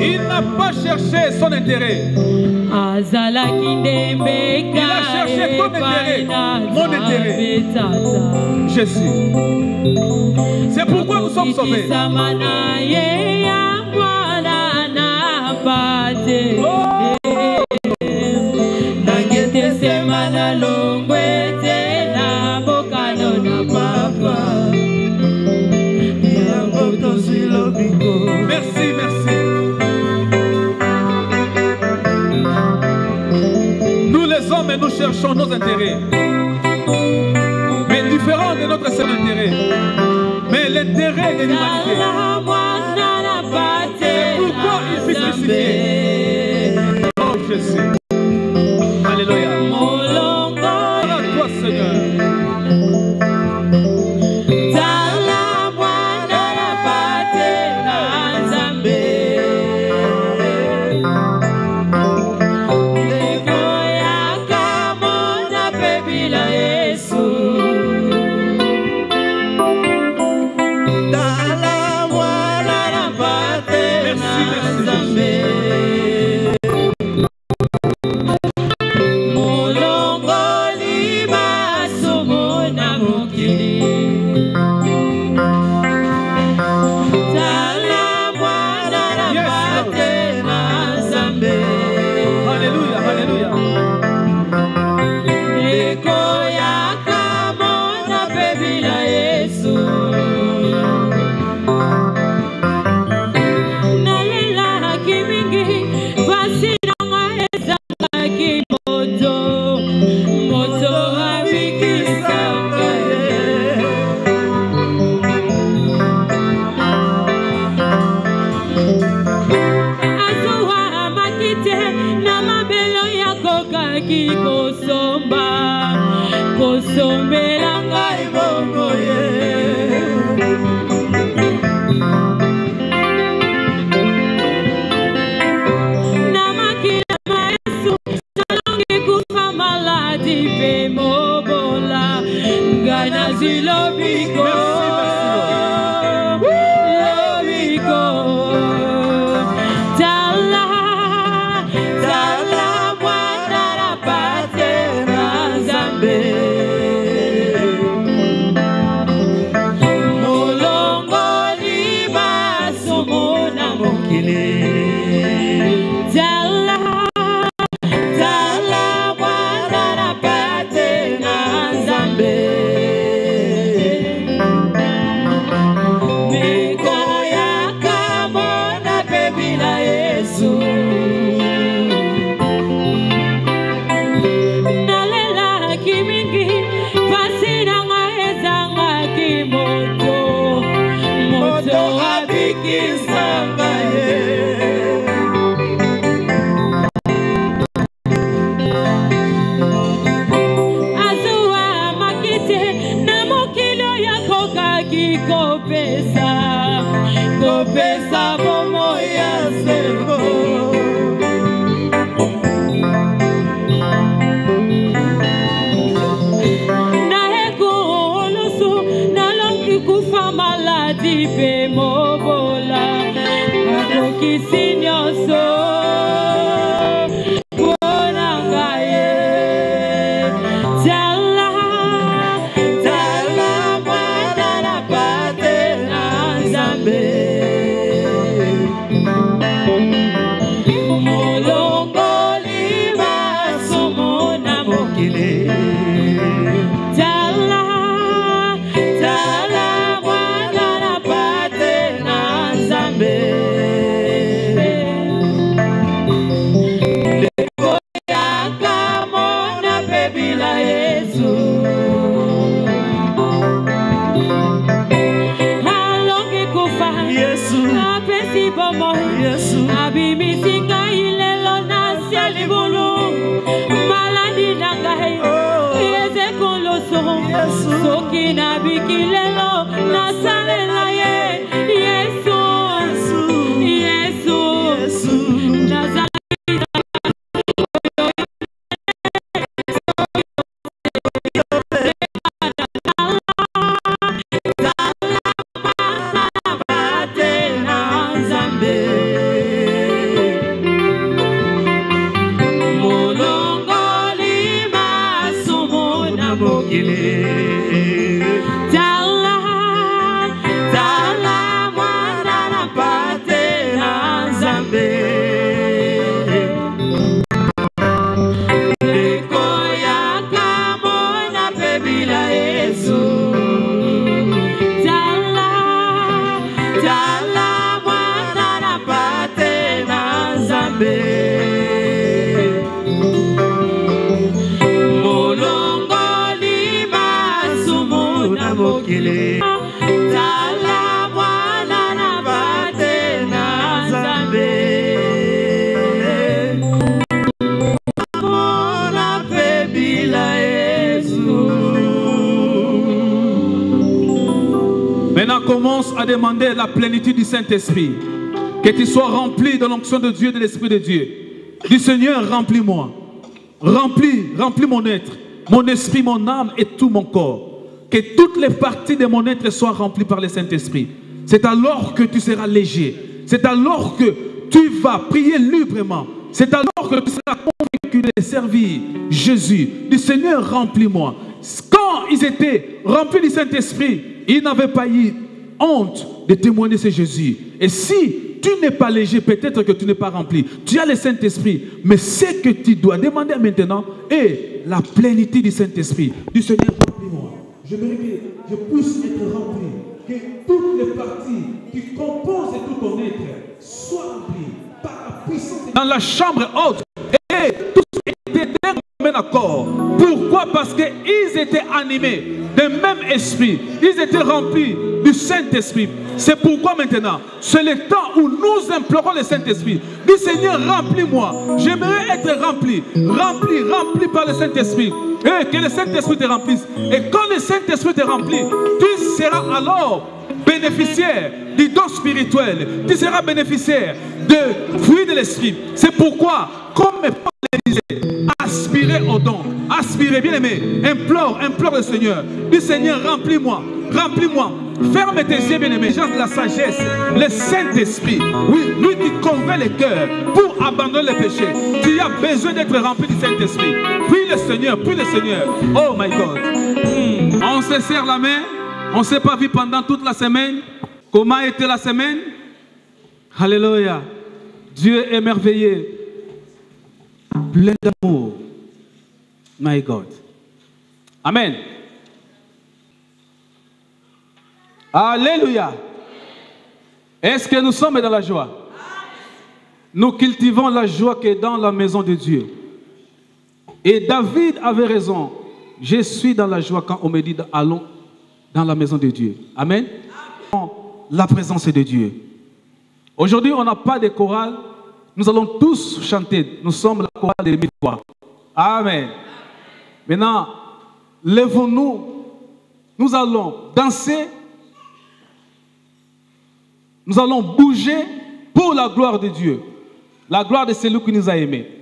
Il n'a pas cherché son intérêt. Il a cherché ton intérêt, mon intérêt. Jésus. C'est pourquoi nous sommes sauvés. Merci, merci. Nous les hommes, nous cherchons nos intérêts, mais différents de notre seul intérêt. Mais l'intérêt de l'humanité. C'est pourquoi il fut crucifié. Oh Jésus. Alléluia. À toi Seigneur. Maintenant, commence à demander la plénitude du Saint-Esprit. Que tu sois rempli de l'onction de Dieu, de l'Esprit de Dieu. Dis Seigneur, remplis-moi. Remplis mon être, mon esprit, mon âme et tout mon corps. Que toutes les parties de mon être soient remplies par le Saint-Esprit. C'est alors que tu seras léger. C'est alors que tu vas prier librement. C'est alors que tu seras convaincu de servir Jésus. Dis Seigneur, remplis-moi. Quand ils étaient remplis du Saint-Esprit, ils n'avaient pas eu honte de témoigner ce Jésus. Et si tu n'es pas léger, peut-être que tu n'es pas rempli. Tu as le Saint-Esprit, mais ce que tu dois demander maintenant est la plénitude du Saint-Esprit. Du Seigneur, remplis-moi. J'aimerais que je puisse être rempli. Que toutes les parties qui composent tout ton être soient remplies par la puissance. Dans la chambre haute, et tous étaient d'un même accord. Pourquoi? Parce qu'ils étaient animés d'un même esprit. Ils étaient remplis du Saint-Esprit. C'est pourquoi maintenant, c'est le temps où nous implorons le Saint-Esprit. Dis Seigneur, remplis-moi. J'aimerais être rempli par le Saint-Esprit. Et que le Saint-Esprit te remplisse. Et quand le Saint-Esprit te remplit, tu seras alors bénéficiaire du don spirituel. Tu seras bénéficiaire de fruits de l'Esprit. C'est pourquoi, comme Paul le disait, aspirez au don. Aspirez, bien aimé. Implore le Seigneur. Dis Seigneur, remplis-moi. Remplis-moi. Ferme tes yeux, bien-aimés, genre de la sagesse, le Saint-Esprit, oui, lui qui convainc les cœurs pour abandonner les péchés. Tu as besoin d'être rempli du Saint-Esprit. Puis le Seigneur, Oh my God. On se serre la main, on ne s'est pas vu pendant toute la semaine. Comment était la semaine? Alléluia. Dieu est merveilleux, plein d'amour. My God. Amen. Alléluia. Est-ce que nous sommes dans la joie? Nous cultivons la joie qui est dans la maison de Dieu. Et David avait raison. Je suis dans la joie quand on me dit allons dans la maison de Dieu. Amen. La présence de Dieu. Aujourd'hui, on n'a pas de chorale. Nous allons tous chanter. Nous sommes la chorale des 1000 voix. Amen. Maintenant, lèvons-nous. Nous allons danser. Nous allons bouger pour la gloire de Dieu. La gloire de celui qui nous a aimés.